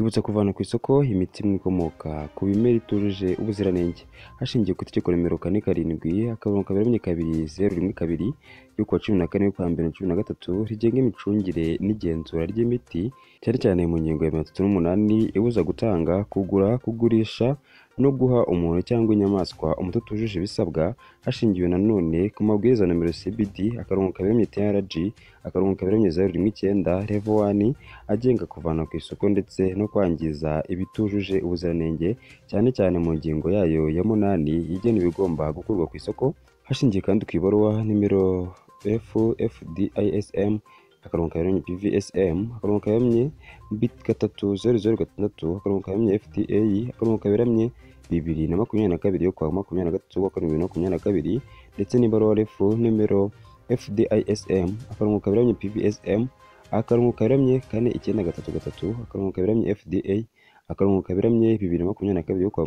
kwibutsa kuvana ku isoko imiti imwe ikomoka ku bimera itujuje ubuziranenge hashingiwe ku itegeko nimero 4/2/2012 yo kuwa 14/2013 rigenga imicungire n'igenzura ry'imiti, cyane cyane mu ngingo ya 38 ibuza gutanga, kugura, kugurisha no guha umuntu cyangwa inyamaswa umuti utujuje ibisabwa, hashingiwe nanone ku mabwiriza nomero CBD/TRG/019 level 1 agenga kuvana ku isoko ndetse no kwangiza ibitujuje ubuziranenge, cyane cyane mu ngingo yayo ya 8 igena ibigomba gukurwa ku isoko, hashingiye kandi ku ibaruwa nimero FFDISM/PVSM/30006/FTA/2/2022 yo kwa 23/2022 ndetse n'ibaruwa refu nimero FDISM/PVSM/41933/FDA/2022 yo kwa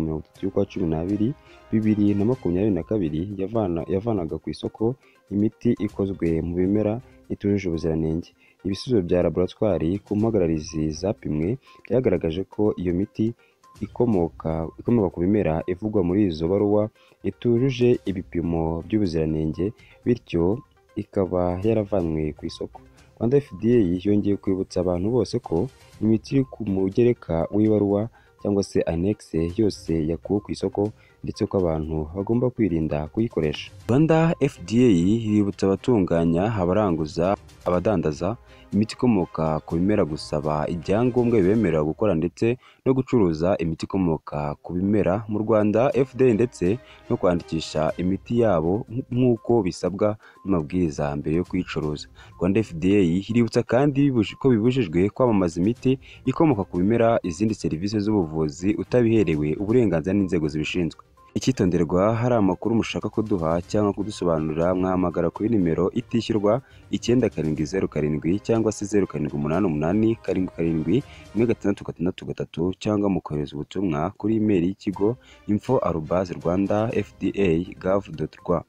30/12/2022 yavanaga ku isoko imiti ikozwe mu bimera itujuje ubuziranenge. Ibisubizo bya laboratwari ku mpagararizi zapimwe byagaragaje ko iyo miti ikomoka ku bimera ivugwa muri izo baruwa itujuje ibipimo by'ubuziranenge, bityo ikaba yaravanywe ku isoko. Rwanda FDA yongeye kwibutsa abantu bose ko imiti iri ku mugereka w'ibaruwa cyangwa se annexe yose yakuwe ku isoko ndetse ko abantu bagomba kwirinda kuyikoresha. Rwanda FDA yibutsa abatunganya, abaranguza, abadandaza imiti ikomoka ku bimera gusaba ibyangombwa bibemerera gukora ndetse no gucuruza imiti ikomoka ku bimera mu Rwanda FDA ndetse no kwandikisha imiti yabo nk'uko bisabwa n'amabwiriza mbere yo kuyicuruza. Rwanda FDA iributsa kandi ko bibujijwe kwamamaza imiti ikomoka ku bimera izindi serivisi z'ubuvuzi utabiherewe uburenganzira n'inzego zibishinzwe. Icyitonderwa, hari amakuru mushaka kuduha cyangwa kudusobanurira mwahamagara kuri nimero itishyurwa 9707 cyangwa se 0788771663 cyangwa mukohereza ubutumwa kuri email y'ikigo info@rwandafda.gov.rw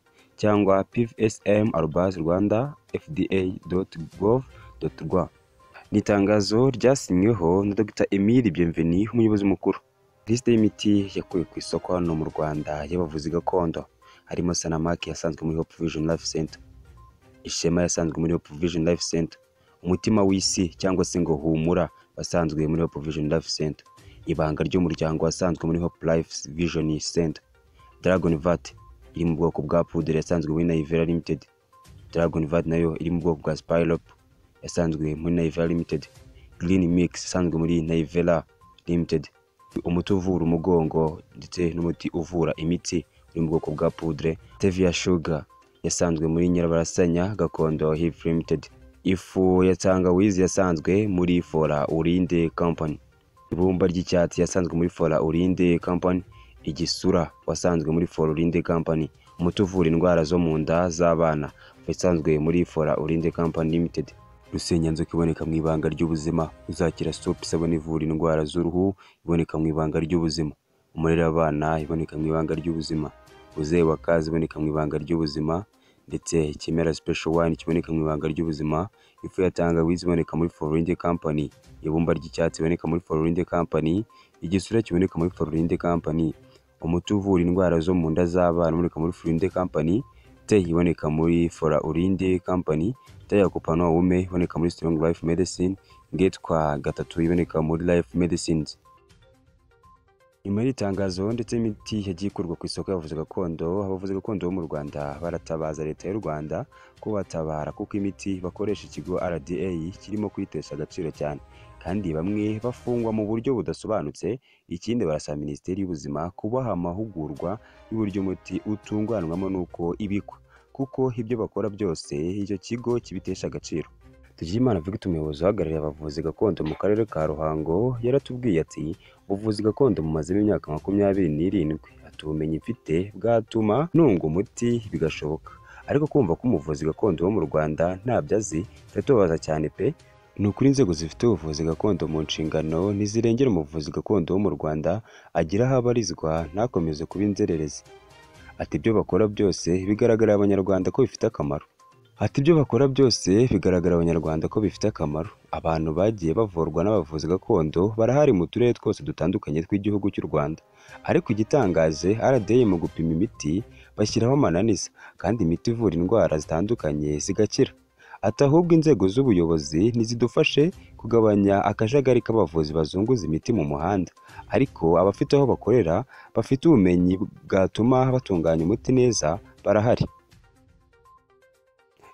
cyangwa pfsm@rwandafda.gov.rw. Ni itangazo ryasinyweho na Dr. Emile Bienvenu, umuyobozi mukuru. Liste y'imiti yakuwe ku isoko hano mu Rwanda y'abavuzi gakondo harimo Sanamaki yasanzwe muri Hope Vision Life Center, Ishema yasanzwe muri Hope Vision Life Center, Umutima w'isi cyangwa se ngo Humura basanzwe muri Hope Vision Life Center, Ibanga ry'umuryango wasanzwe muri Hope Life Vision Center, Dragon Vat iri mu bwoko bwa poudre yasanzwe muri Naivera Limited, Dragon Vat nayo iri mu bwoko bwa Spirop yasanzwe muri Naivera Limited, Green Mix yasanzwe muri Naivera Limited, umuti uvura umugongo ndetse n'umuti uvura imitsi uri mu bwoko bwa poudre, Stevia Sugar yasanzwe muri Nyirabarasanya Gakondo Health Limited, ifu ya tangawizi yasanzwe muri Fora Urinde Company, ibumba ry'icyatsi yasanzwe muri Fora Urinde Company, igisura wasanzwe muri Fora Urinde Company, umuti uvura indwara zo mu nda z'abana wasanzwe muri Fora Urinde Company Limited, Rusenyanzoka iboneka mu ibanga ry'ubuzima, uzakira soap isabune ivura indwara z'uruhu iboneka mu ibanga ry'ubuzima, umurera abana iboneka mu ibanga ry'ubuzima, uzeyi wa kazi iboneka mu ibanga ry'ubuzima, ndetse ikimera special wine kiboneka mu ibanga ry'ubuzima, ifu ya tangawizi iboneka muri Florinde Company, ibumba ry'icyatsi iboneka muri Florinde Company, igisura kiboneka muri Florinde Company, umuti uvura indwara zo mu nda z'abana iboneka muri Florinde Company, te iboneka muri Fora Urinde Company, te ya Kupano Wume iboneka muri Strong Life Medicine, Ngetwa gatatu iboneka muri Life Medicines. Nyuma y'itangazo ndetse imiti yagiye ikurwa ku isoko y'abavuzi gakondo, abavuzi gakondo bo mu Rwanda baratabaza Leta y'u Rwanda ko batabara kuko imiti bakoresha ikigo RDA kirimo kwitesha agaciro cyane kandi bamwe bafungwa mu buryo budasobanutse. Ikindi barasaba Minisiteri y'Ubuzima kubaha amahugurwa y'uburyo umuti utunganwamo nuko ibikwa, kuko ibyo bakora byose icyo kigo kibitesha agaciro. Tugimana Victor, umuyobozi uhagarariye abavuzi gakondo mu karere ka Ruhango, yaratubwiye ati ubuvuzi gakondo mumazemo imyaka 27, ati ubumenyi mfite bwatuma nunga umuti bigashoboka, ariko kumva ko umuvuzi gakondo wo mu Rwanda ntabyo azi biratubabaza cyane pe. Ni ukuri inzego zifite ubuvuzi gakondo mu nshingano ntizirengera umuvuzi gakondo wo mu Rwanda agira aho abarizwa ntakomeze kuba inzererezi. Ati ibyo bakora byose bigaragarira abanyarwanda ko bifite akamaro. Ati ibyo bakora byose bigaragara abanyarwanda ko bifite akamaro. Abantu bagiye bavurwa n'abavuzi gakondo barahari mu turere twose dutandukanye tw'igihugu cy'u Rwanda. Ariko igitangaje, RDA mu gupima imiti bashyiraho amananiza, kandi imiti ivura indwara zitandukanye zigakira. Ati ahubwo inzego z'ubuyobozi ntizidufashe kugabanya akajagari k'abavuzi bazunguza imiti mu muhanda, ariko abafite aho bakorera bafite ubumenyi bwatuma batunganya umuti neza barahari.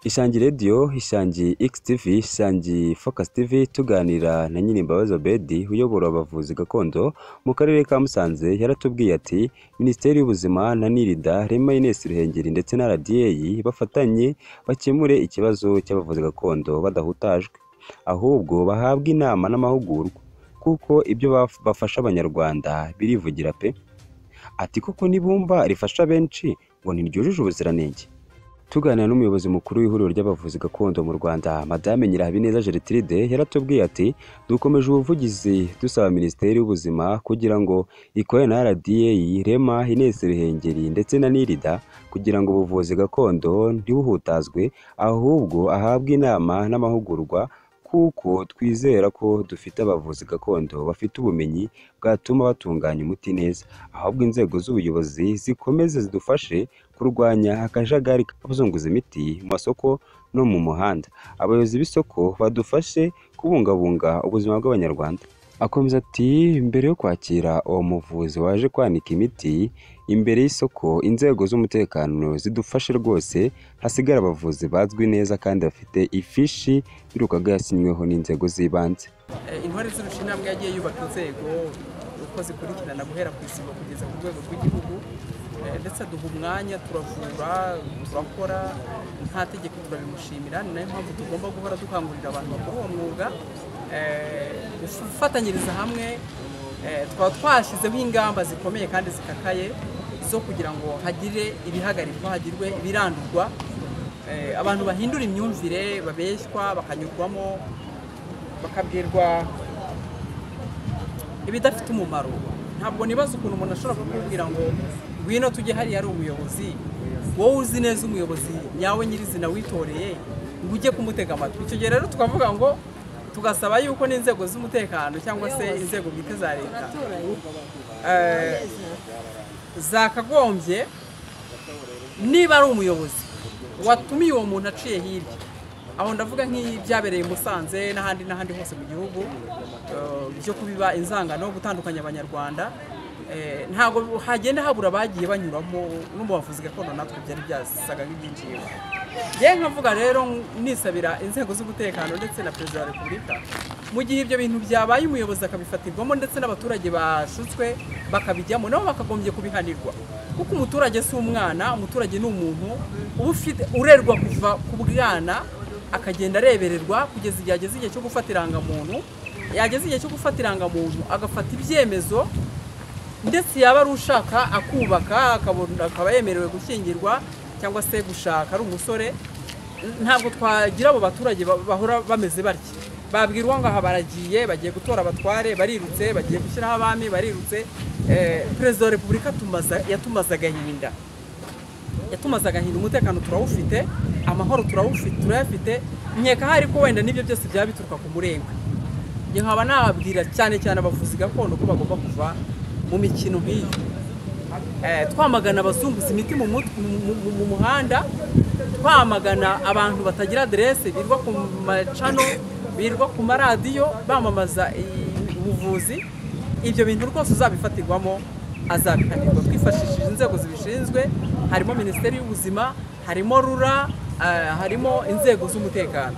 ISHANGI Radio, ISHANGI XTV, ISHANGI Focus TV tuganira na Nyirimbabazi Obedi uyobora abavuzi gakondo mu karere ka Musanze yaratubwiye ati Minisiteri y'Ubuzima na Leta, Rema Ruhengeri ndetse na RDA bafatanye bakemure ikibazo cy'abavuzi gakondo badahutajwe, ahubwo bahabwa inama n'amahugurwa kuko ibyo bafasha abanyarwanda birivugira pe. Ati koko nibumva rifasha benshi ngo ntiryujuje ubuziranenge. Tuganira n'umuyobozi mukuru w'ihuriro ry'abavuzi gakondo mu Rwanda, Madame Nyirahabineza Gertrude yaratubwiye ati dukomeje ubuvugizi dusaba Minisiteri y'Ubuzima kugira ngo ikorane na RDA, Rema Ruhengeri ndetse na Leta kugira ngo ubuvuzi gakondo ntibuhutazwe, ahubwo ahabwe inama n'amahugurwa kuko twizera ko dufite abavuzi gakondo bafite ubumenyi bwatuma batunganya umuti neza, ahubwo inzego z'ubuyobozi zikomeze zidufashe kurwanya akajagari k'abazunguza imiti mu masoko no mu muhanda. Abayobozi b'isoko badufashe kubungabunga ubuzima bw'abanyarwanda. Akomeza ati mbere yo kwakira uwo muvuzi waje kwanika imiti imbere y'isoko, inzego z'umutekano zidufashe rwose hasigara abavuzi bazwi neza kandi bafite ifishi y'urugaga yasinyweho n'inzego z'ibanze. Intwari z'urusha intambwe yagiye yubaka inzego uko zikurikirana guhera ku isibo kugeza ku rwego rw'igihugu, ndetse duha umwanya turavura turakora nta tegeko turabimushimira. Ni nayo mpamvu tugomba guhora dukangurira abantu bakora uwo mwuga gufatanyiriza hamwe. Twaba twashyizeho ingamba zikomeye kandi zikakaye zo kugira ngo hagire ibihagarikwa, hagirwe ibirandurwa, abantu bahindura imyumvire, babeshywa bakanyurwamo bakabwirwa ibidafite umumaro. Ntabwo nibaza ukuntu umuntu ashobora kukubwira ngo ngwino tujye hariya ari umuyobozi, wowe uzi neza umuyobozi nyawe nyirizina witoreye, ngo ujye kumutega amatwi. Icyo gihe rero tukavuga ngo tugasaba yuko n'inzego z'umutekano cyangwa se inzego bwite za Leta zakagombye, niba ari umuyobozi watumiye uwo muntu aciye hirya, aho ndavuga nk'ibyabereye Musanze n'ahandi hose mu gihugu byo kubiba inzangano gutandukanya abanyarwanda, ntabwo hagenda habura bagiye banyuramo no mu bavuzi gakondo natwe byari byasaga nk'ibyinjiyemo. Njye nkavuga rero nisabira inzego z'umutekano ndetse na Perezida wa Repubulika, mu gihe ibyo bintu byabaye umuyobozi akabifatirwamo ndetse n'abaturage bashutswe bakabijyamo, nabo bakagombye kubihanirwa, kuko umuturage si umwana, umuturage ni umuntu urerwa kuva ku bwana akagenda arebererwa kugeza igihe ageze igihe cyo gufata irangamuntu. Yageze igihe cyo gufata irangamuntu agafata ibyemezo, ndetse yaba ari ushaka akubaka akaba yemerewe gushyingirwa cyangwa se gushaka ari umusore. Ntabwo twagira abo baturage bahora bameze batya, babwirwa ngo aha baragiye, bagiye gutora abatware barirutse, bagiye gushyiraho abami barirutse. Perezida wa Repubulika yatumaze agahinda, umutekano turawufite, amahoro turayafite. Nkeka hari ko wenda n'ibyo byose byaba bituruka ku murengwe. Njye nkaba nababwira cyane abavuzi gakondo ko bagomba kuva mu mikino nk'iyi, twamagana abazunguza imiti mu muhanda, twamagana abantu batagira aderese, birirwa ku macano, birirwa ku maradiyo bamamaza ubuvuzi. Ibyo bintu rwose uzabifatirwamo azabihanirwa twifashishije inzego zibishinzwe, harimo Minisiteri y'Ubuzima, harimo RURA, harimo inzego z'umutekano.